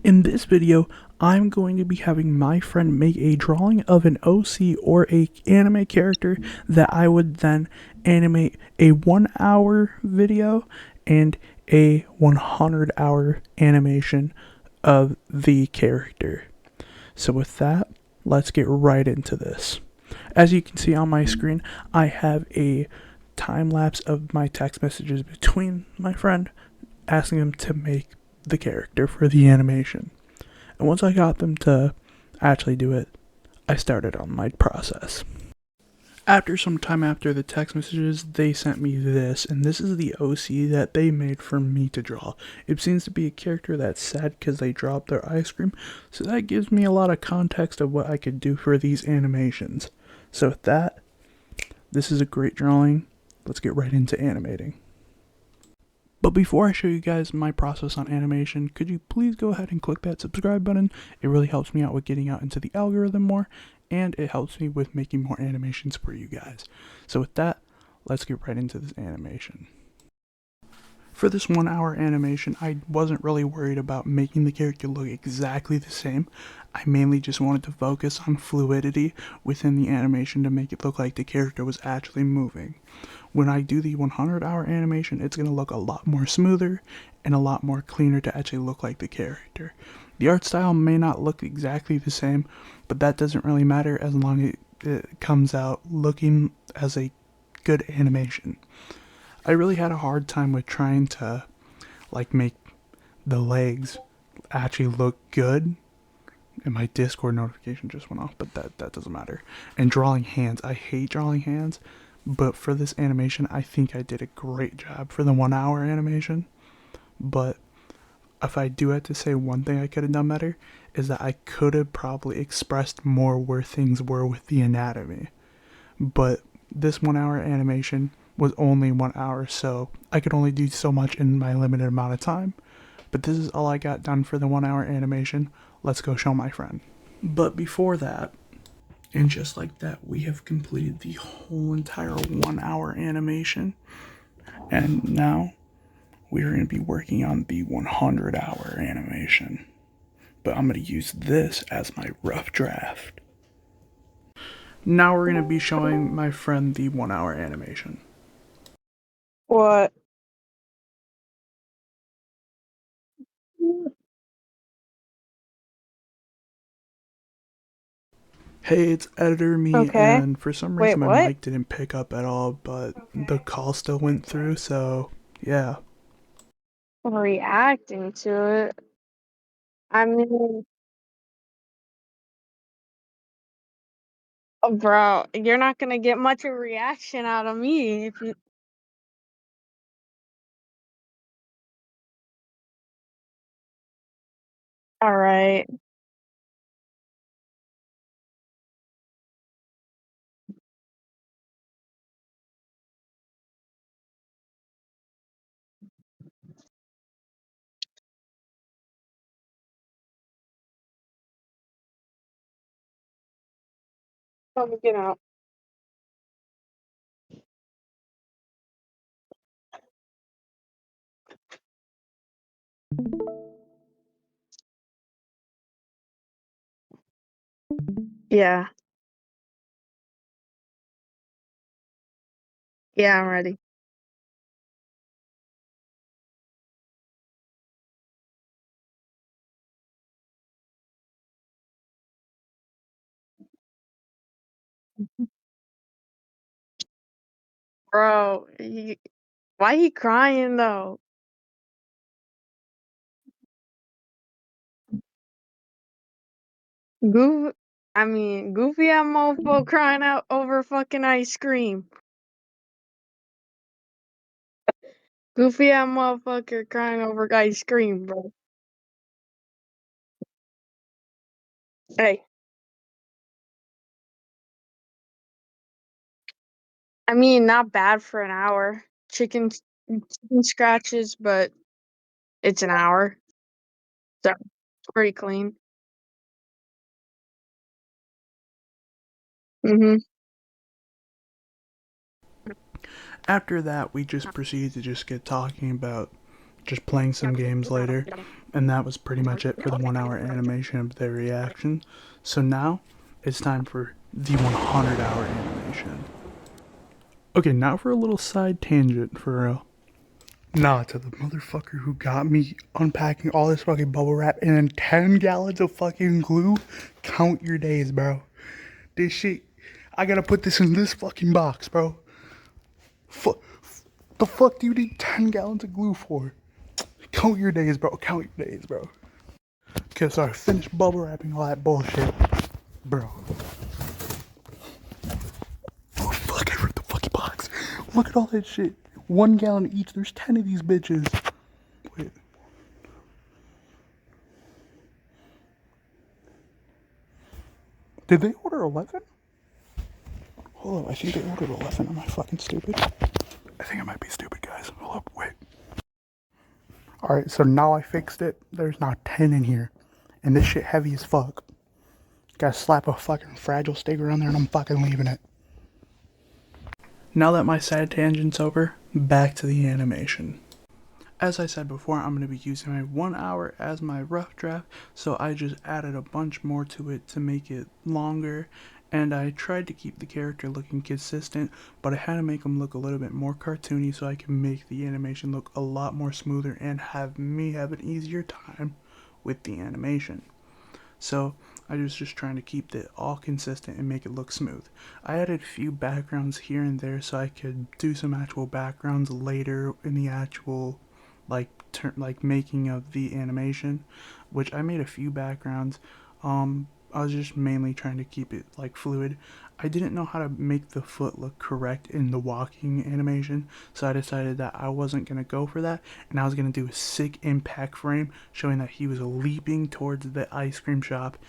In this video, I'm going to be having my friend make a drawing of an OC or a anime character that I would then animate a 1 hour video and a 100-hour animation of the character. So with that, let's get right into this. As you can see on my screen, I have a time lapse of my text messages between my friend asking him to make the character for the animation. And once I got them to actually do it, I started on my process. After some time after the text messages, they sent me this, and this is the OC that they made for me to draw. It seems to be a character that's sad because they dropped their ice cream, so that gives me a lot of context of what I could do for these animations. So with that, this is a great drawing. Let's get right into animating. But before I show you guys my process on animation, could you please go ahead and click that subscribe button? It really helps me out with getting out into the algorithm more, and it helps me with making more animations for you guys. So with that, let's get right into this animation. For this 1 hour animation, I wasn't really worried about making the character look exactly the same. I mainly just wanted to focus on fluidity within the animation to make it look like the character was actually moving. When I do the 100-hour animation, it's going to look a lot more smoother and a lot more cleaner to actually look like the character. The art style may not look exactly the same, but that doesn't really matter as long as it comes out looking as a good animation. I really had a hard time with trying to make the legs actually look good. And my Discord notification just went off, but that doesn't matter. And drawing hands, I hate drawing hands, but for this animation, I think I did a great job for the 1 hour animation. But if I do have to say one thing I could have done better, is that I could have probably expressed more where things were with the anatomy. But this 1 hour animation was only 1 hour, so I could only do so much in my limited amount of time. But this is all I got done for the 1 hour animation. Let's go show my friend. But before that, and just like that, we have completed the whole entire 1 hour animation. And now we're going to be working on the 100-hour animation. But I'm going to use this as my rough draft. Now we're going to be showing my friend the 1 hour animation. What? Hey, it's editor me, Okay. and for some Wait, reason my what? mic didn't pick up at all, but the Okay. call still went through, so yeah. Reacting to it. I mean, bro, you're not gonna get much of a reaction out of me if you. All right. Let me get out. Yeah. Yeah, I'm ready. Bro, why he crying though? Goof. I mean, goofy ass mofo crying out over fucking ice cream. Goofy ass motherfucker crying over ice cream, bro. Hey, I mean, not bad for an hour. Chicken scratches, but it's an hour, so it's pretty clean. Mhm. After that, we just proceeded to just get talking about just playing some games later. And that was pretty much it for the 1 hour animation of their reaction. So now it's time for the 100-hour animation. Okay, now for a little side tangent for real. Nah, to the motherfucker who got me unpacking all this fucking bubble wrap and then 10 gallons of fucking glue. Count your days, bro. This shit, I gotta put this in this fucking box, bro. The fuck do you need 10 gallons of glue for? Count your days, bro. Count your days, bro. Okay, so I finished bubble wrapping all that bullshit. Bro. Oh, fuck, I ripped the fucking box. Look at all that shit. 1 gallon each. There's 10 of these bitches. Wait. Did they order 11? Hold up, I think they ordered 11. Am I fucking stupid? I think I might be stupid, guys. Hold up, wait. Alright, so now I fixed it. There's now 10 in here. And this shit heavy as fuck. Gotta slap a fucking fragile sticker on there and I'm fucking leaving it. Now that my side tangent's over, back to the animation. As I said before, I'm going to be using my 1 hour as my rough draft, so I just added a bunch more to it to make it longer, and I tried to keep the character looking consistent, but I had to make him look a little bit more cartoony so I can make the animation look a lot more smoother and have me have an easier time with the animation. So I was just trying to keep it all consistent and make it look smooth. I added a few backgrounds here and there so I could do some actual backgrounds later in the actual like making of the animation, which I made a few backgrounds. I was just mainly trying to keep it like fluid. I didn't know how to make the foot look correct in the walking animation, so I decided that I wasn't gonna go for that, and I was gonna do a sick impact frame showing that he was leaping towards the ice cream shop,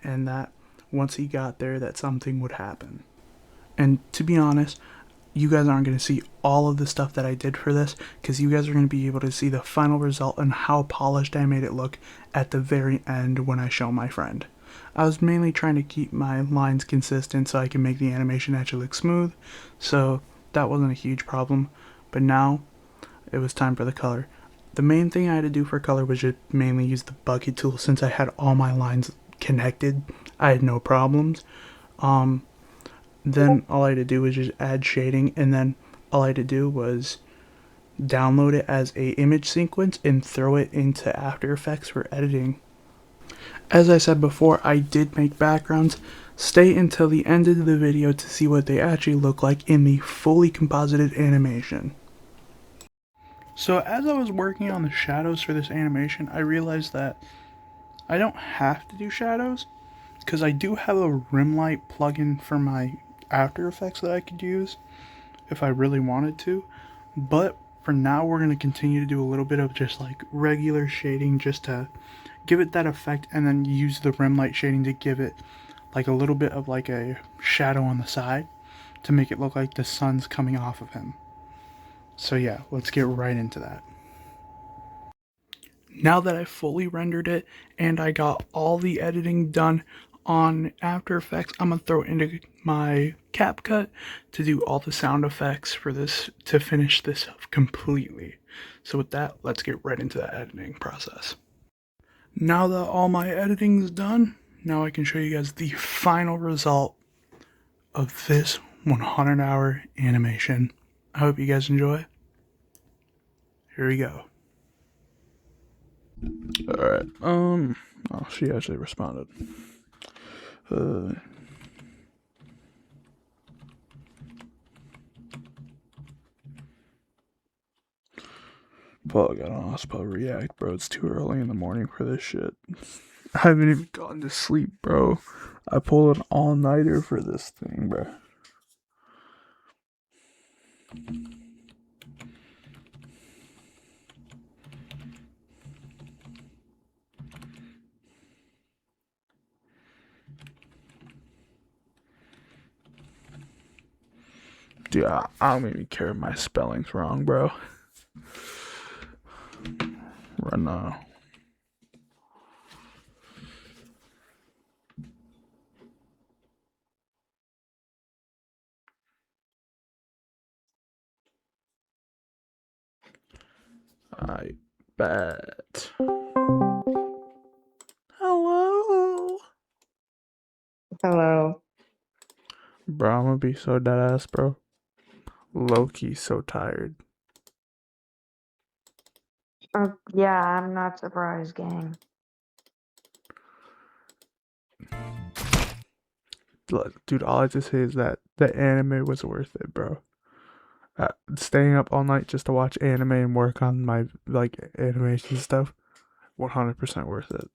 and that once he got there, that something would happen. And to be honest, you guys aren't going to see all of the stuff that I did for this because you guys are going to be able to see the final result and how polished I made it look at the very end when I show my friend. I was mainly trying to keep my lines consistent so I can make the animation actually look smooth, so that wasn't a huge problem. But now it was time for the color. The main thing I had to do for color was just mainly use the bucket tool since I had all my lines connected. I had no problems. Then all I had to do was just add shading, and then all I had to do was download it as a image sequence and throw it into After Effects for editing. As I said before, I did make backgrounds. Stay until the end of the video to see what they actually look like in the fully composited animation. So as I was working on the shadows for this animation, I realized that I don't have to do shadows because I do have a rim light plugin for my After Effects that I could use if I really wanted to. But for now, we're going to continue to do a little bit of just like regular shading just to give it that effect, and then use the rim light shading to give it like a little bit of like a shadow on the side to make it look like the sun's coming off of him. So yeah, let's get right into that. Now that I've fully rendered it and I got all the editing done on After Effects, I'm gonna throw it into my CapCut to do all the sound effects for this to finish this completely. So with that, let's get right into the editing process. Now that all my editing's done, now I can show you guys the final result of this 100-hour animation. I hope you guys enjoy. Here we go. Alright, oh, she actually responded. Uh, Paul got on Ospo React, bro. It's too early in the morning for this shit. I haven't even gotten to sleep, bro. I pulled an all-nighter for this thing, bro. Dude, I don't even care if my spelling's wrong, bro. Right now. I bet. Hello. Bro, I'm gonna be so dead ass, bro. Low key so tired. Yeah, I'm not surprised, gang. Dude, all I have to say is that the anime was worth it, bro. Staying up all night just to watch anime and work on my like animation stuff, 100% worth it.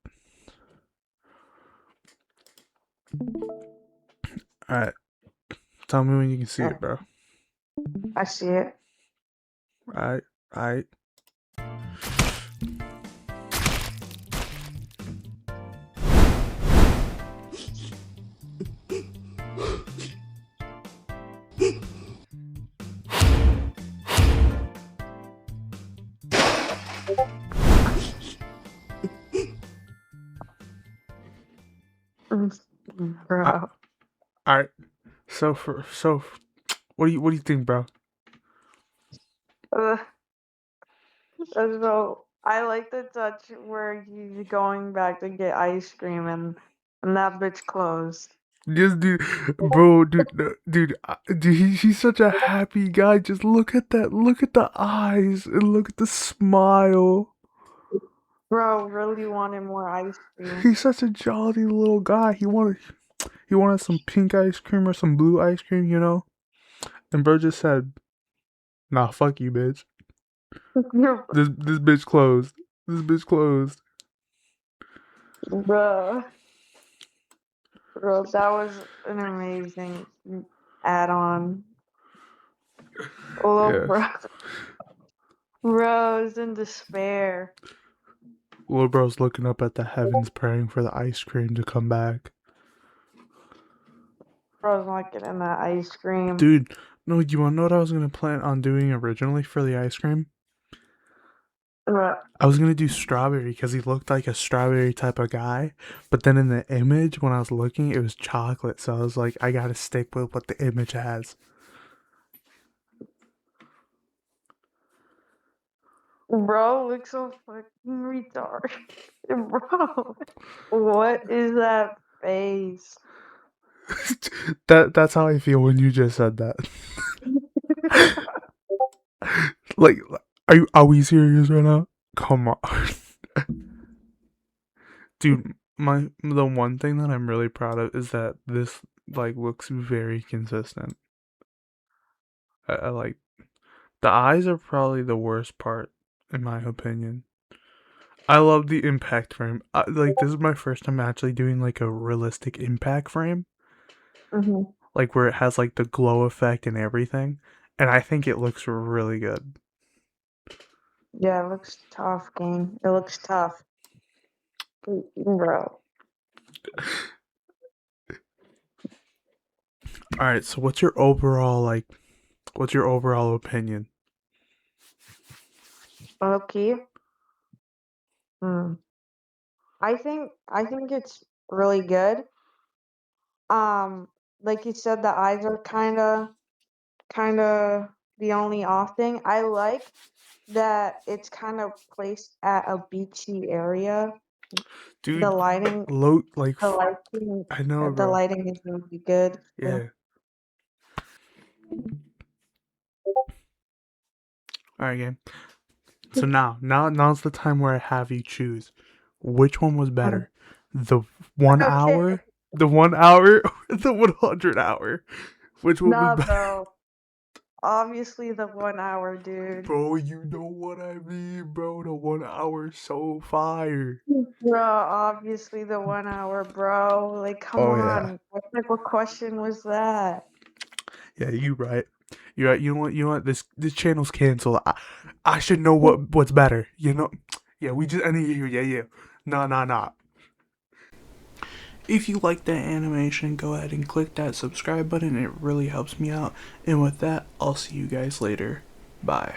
All right, tell me when you can see it, Oh, bro. I see it. All right, all right. Uh, Bro. all right. What do you think, bro? Uh, so I like the touch where he's going back to get ice cream and that bitch closed. Just dude, bro, dude, no, dude, he's such a happy guy. Just look at that, look at the eyes, and look at the smile. Bro really wanted more ice cream. He's such a jolly little guy. He wanted some pink ice cream or some blue ice cream, you know. And bro just said, "Nah, fuck you, bitch. This bitch closed. This bitch closed." Bro, bro, that was an amazing add-on. Oh, bro, Yes, bro is in despair. little bro's looking up at the heavens, praying for the ice cream to come back. Bro's not getting that ice cream. Dude, no, you wanna know what I was gonna plan on doing originally for the ice cream? Bro, I was gonna do strawberry because he looked like a strawberry type of guy, but then in the image when I was looking, it was chocolate. So I was like, I gotta stick with what the image has. bro looks so fucking retarded. Bro, what is that face? That's how I feel when you just said that. Like, are we serious right now? Come on, dude. The one thing that I'm really proud of is that this like looks very consistent. I like the eyes are probably the worst part in my opinion. I love the impact frame. Like this is my first time actually doing like a realistic impact frame, Hmm. like where it has like the glow effect and everything, and I think it looks really good. Yeah, it looks tough, gang. It looks tough. Bro. All right, so what's your overall opinion? Okay. Hmm. I think it's really good. Um, like you said, the eyes are kind of the only off thing. I like that it's kind of placed at a beachy area. The Dude, lighting, low like the lighting, I know, the bro. lighting is really good. Yeah. All right, game. So now's the time where I have you choose. Which one was better? The one Okay. hour, the 1 hour, or the 100 hour? Which one was Nah, better? bro. Obviously the 1 hour, dude. Bro, you know what I mean, bro. The 1 hour is so fire. Bro, obviously the 1 hour, bro. Like, come Oh yeah. on. What type of question was that? Yeah, you right. You're right. You know what? This channel's canceled. I should know what's better. You know? Yeah, we just ended here. Yeah, yeah. Nah, nah, nah. If you like that animation, go ahead and click that subscribe button. It really helps me out. And with that, I'll see you guys later. Bye.